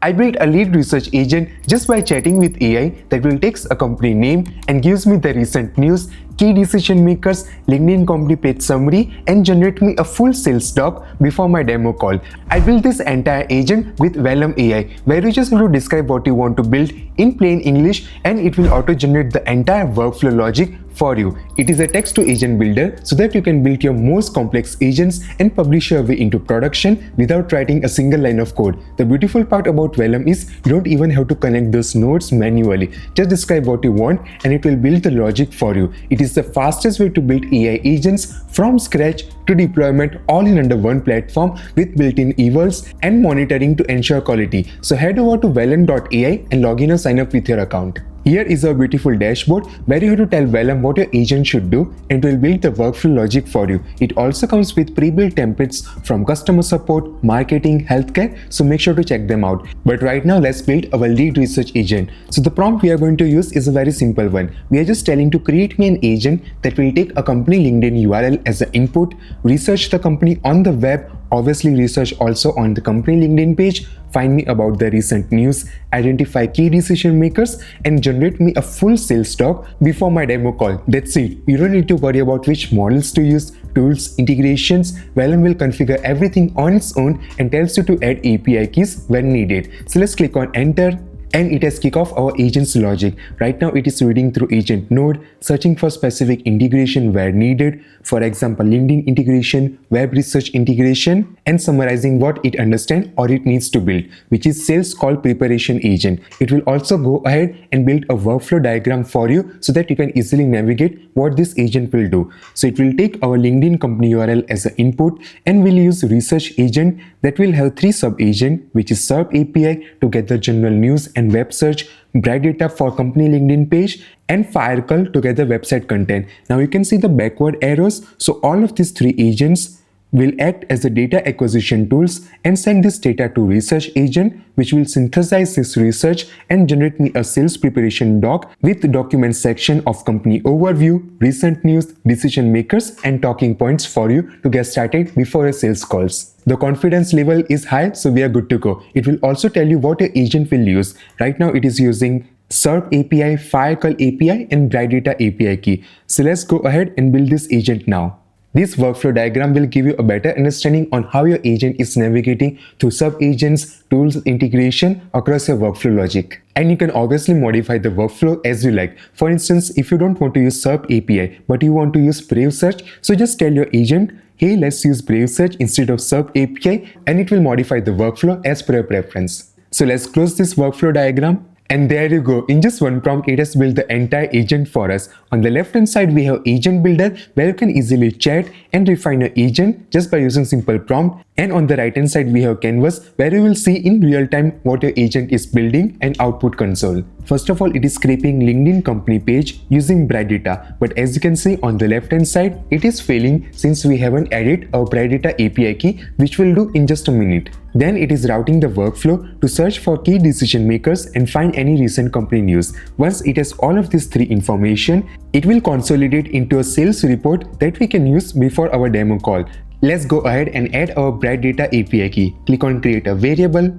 I built a lead research agent just by chatting with AI that will take a company name and gives me the recent news, key decision makers, LinkedIn company page summary, and generate me a full sales doc before my demo call. I built this entire agent with Vellum AI, where you just need to describe what you want to build in plain English and it will auto-generate the entire workflow logic for you. It is a text-to-agent builder so that you can build your most complex agents and publish your way into production without writing a single line of code. The beautiful part about Vellum is you don't even have to connect those nodes manually. Just describe what you want and it will build the logic for you. It is the fastest way to build AI agents from scratch to deployment all in under one platform with built-in evals and monitoring to ensure quality. So head over to vellum.ai and log in or sign up with your account. Here is our beautiful dashboard where you have to tell Vellum what your agent should do and it will build the workflow logic for you. It also comes with pre-built templates from customer support, marketing, healthcare, so make sure to check them out. But right now let's build our lead research agent. So the prompt we are going to use is a very simple one. We are just telling to create me an agent that will take a company LinkedIn URL as the input, research the company on the web, obviously research also on the company LinkedIn page, find me about the recent news, identify key decision makers, and generate me a full sales doc before my demo call. That's it. You don't need to worry about which models to use, tools, integrations. Vellum will configure everything on its own and tells you to add API keys when needed. So let's click on enter. And it has kicked off our agent's logic. Right now it is reading through agent node, searching for specific integration where needed, for example LinkedIn integration, web research integration, and summarizing what it understands or it needs to build, which is sales call preparation agent. It will also go ahead and build a workflow diagram for you so that you can easily navigate what this agent will do. So it will take our LinkedIn company URL as an input and will use research agent that will have 3 sub-agents, which is SERP API to get the general news and web search, bright data for company LinkedIn page, and Firecall to get the website content. Now you can see the backward arrows. So all of these 3 agents will act as the data acquisition tools and send this data to research agent, which will synthesize this research and generate me a sales preparation doc with the document section of company overview, recent news, decision makers, and talking points for you to get started before your sales calls. The confidence level is high, so we are good to go. It will also tell you what your agent will use. Right now it is using SERP API, Firecall API, and Bright Data API key. So let's go ahead and build this agent now. This workflow diagram will give you a better understanding on how your agent is navigating through sub-agents, tools, integration across your workflow logic. And you can obviously modify the workflow as you like. For instance, if you don't want to use SERP API, but you want to use Brave Search, so just tell your agent, hey, let's use Brave Search instead of SERP API, and it will modify the workflow as per your preference. So let's close this workflow diagram. And there you go, in just one prompt it has built the entire agent for us. On the left hand side we have agent builder where you can easily chat and refine your agent just by using simple prompt, and on the right hand side we have canvas where you will see in real time what your agent is building and output console. First of all, it is scraping LinkedIn company page using Bright Data, but as you can see on the left hand side it is failing since we haven't added our Bright Data API key, which we'll do in just a minute. Then it is routing the workflow to search for key decision makers and find any recent company news. Once it has all of these 3 information, it will consolidate into a sales report that we can use before our demo call. Let's go ahead and add our Bright Data API key. Click on create a variable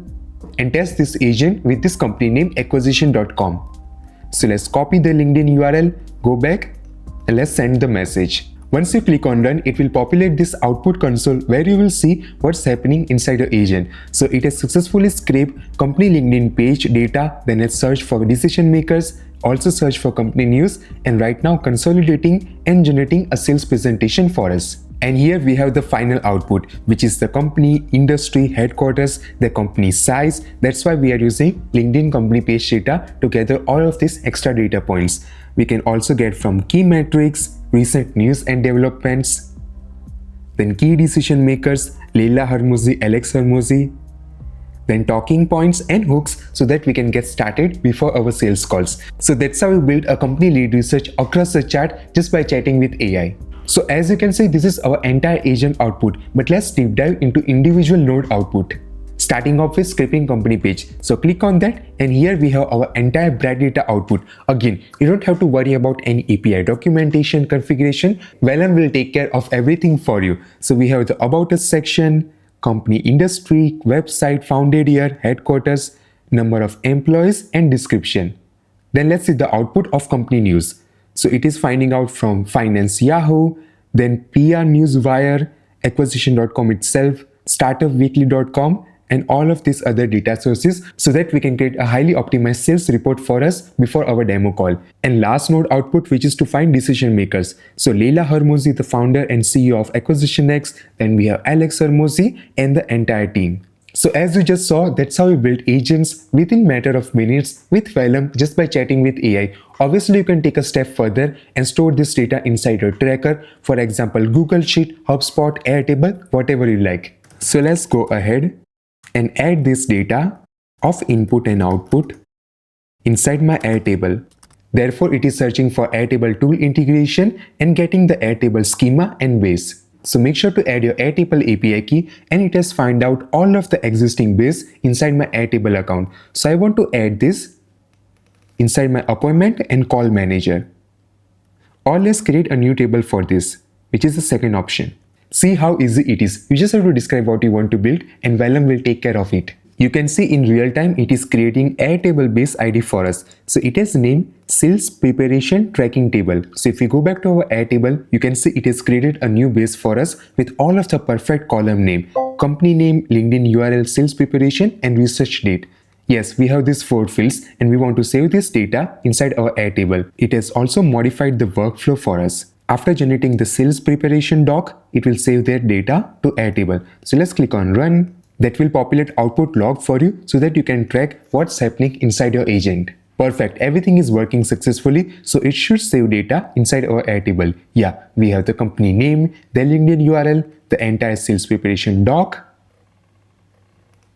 and test this agent with this company name acquisition.com. So let's copy the LinkedIn URL, go back, and let's send the message. Once you click on run, it will populate this output console where you will see what's happening inside your agent. So it has successfully scraped company LinkedIn page data, then it's searched for decision makers, also searched for company news, and right now consolidating and generating a sales presentation for us. And here we have the final output, which is the company, industry, headquarters, the company size. That's why we are using LinkedIn company page data to gather all of these extra data points. We can also get from key metrics, recent news and developments, then key decision makers, Leila Hormozi, Alex Hormozi, then talking points and hooks so that we can get started before our sales calls. So that's how we build a company lead research across the chart just by chatting with AI. So as you can see, this is our entire agent output, but let's deep dive into individual node output. Starting off with scraping company page. So click on that and here we have our entire Bright Data output. Again, you don't have to worry about any API documentation, configuration. Vellum will take care of everything for you. So we have the About Us section, company industry, website, founded year, headquarters, number of employees, and description. Then let's see the output of company news. So it is finding out from Finance Yahoo, then PR Newswire, acquisition.com itself, startupweekly.com, and all of these other data sources so that we can create a highly optimized sales report for us before our demo call. And last node output, which is to find decision makers. So Leila Hormozi, the founder and CEO of AcquisitionX, then we have Alex Hormozi and the entire team. So as you just saw, that's how we build agents within matter of minutes with Vellum just by chatting with AI. Obviously, you can take a step further and store this data inside your tracker. For example, Google Sheet, HubSpot, Airtable, whatever you like. So let's go ahead and add this data of input and output inside my Airtable. Therefore, it is searching for Airtable tool integration and getting the Airtable schema and base. So make sure to add your Airtable API key and it has found out all of the existing base inside my Airtable account. So I want to add this inside my appointment and call manager. Or let's create a new table for this, which is the second option. See how easy it is. You just have to describe what you want to build and Vellum will take care of it. You can see in real time it is creating Airtable base ID for us. So it has named Sales Preparation Tracking Table. So if we go back to our Airtable, you can see it has created a new base for us with all of the perfect column name, company name, LinkedIn URL, sales preparation, and research date. Yes, we have these 4 fields and we want to save this data inside our Airtable. It has also modified the workflow for us. After generating the sales preparation doc, it will save their data to Airtable. So let's click on run. That will populate output log for you so that you can track what's happening inside your agent. Perfect, everything is working successfully, so it should save data inside our Airtable. Yeah, we have the company name, the LinkedIn URL, the entire sales preparation doc,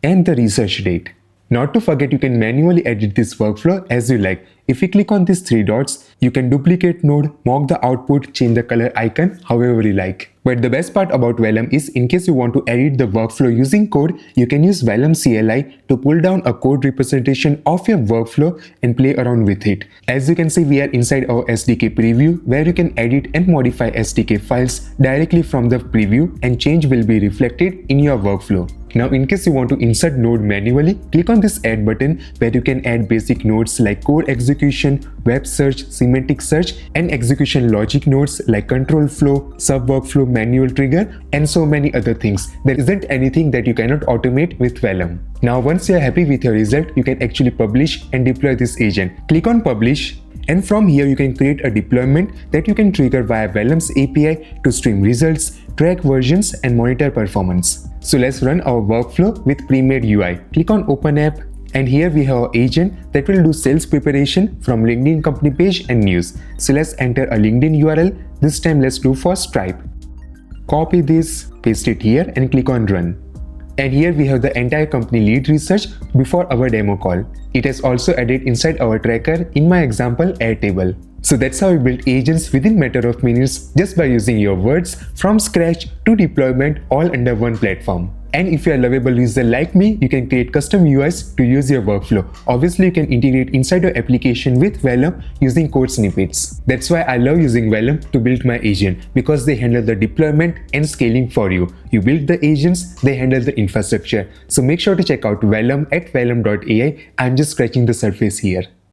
and the research date. Not to forget, you can manually edit this workflow as you like. If you click on these 3 dots, you can duplicate node, mock the output, change the color icon, however you like. But the best part about Vellum is in case you want to edit the workflow using code, you can use Vellum CLI to pull down a code representation of your workflow and play around with it. As you can see, we are inside our SDK preview where you can edit and modify SDK files directly from the preview and change will be reflected in your workflow. Now in case you want to insert node manually, click on this add button where you can add basic nodes like code execution, web search, semantic search, and execution logic nodes like control flow, sub workflow, manual trigger, and so many other things. There isn't anything that you cannot automate with Vellum. Now once you are happy with your result, you can actually publish and deploy this agent. Click on publish. And from here you can create a deployment that you can trigger via Vellum's API to stream results, track versions, and monitor performance. So let's run our workflow with pre-made UI. Click on open app and here we have our agent that will do sales preparation from LinkedIn company page and news. So let's enter a LinkedIn URL. This time let's do for Stripe. Copy this, paste it here and click on run. And here we have the entire company lead research before our demo call. It has also added inside our tracker in my example Airtable. So that's how we build agents within matter of minutes just by using your words from scratch to deployment all under one platform. And if you are a lovable user like me, you can create custom UIs to use your workflow. Obviously, you can integrate inside your application with Vellum using code snippets. That's why I love using Vellum to build my agent because they handle the deployment and scaling for you. You build the agents, they handle the infrastructure. So make sure to check out Vellum at vellum.ai. I'm just scratching the surface here.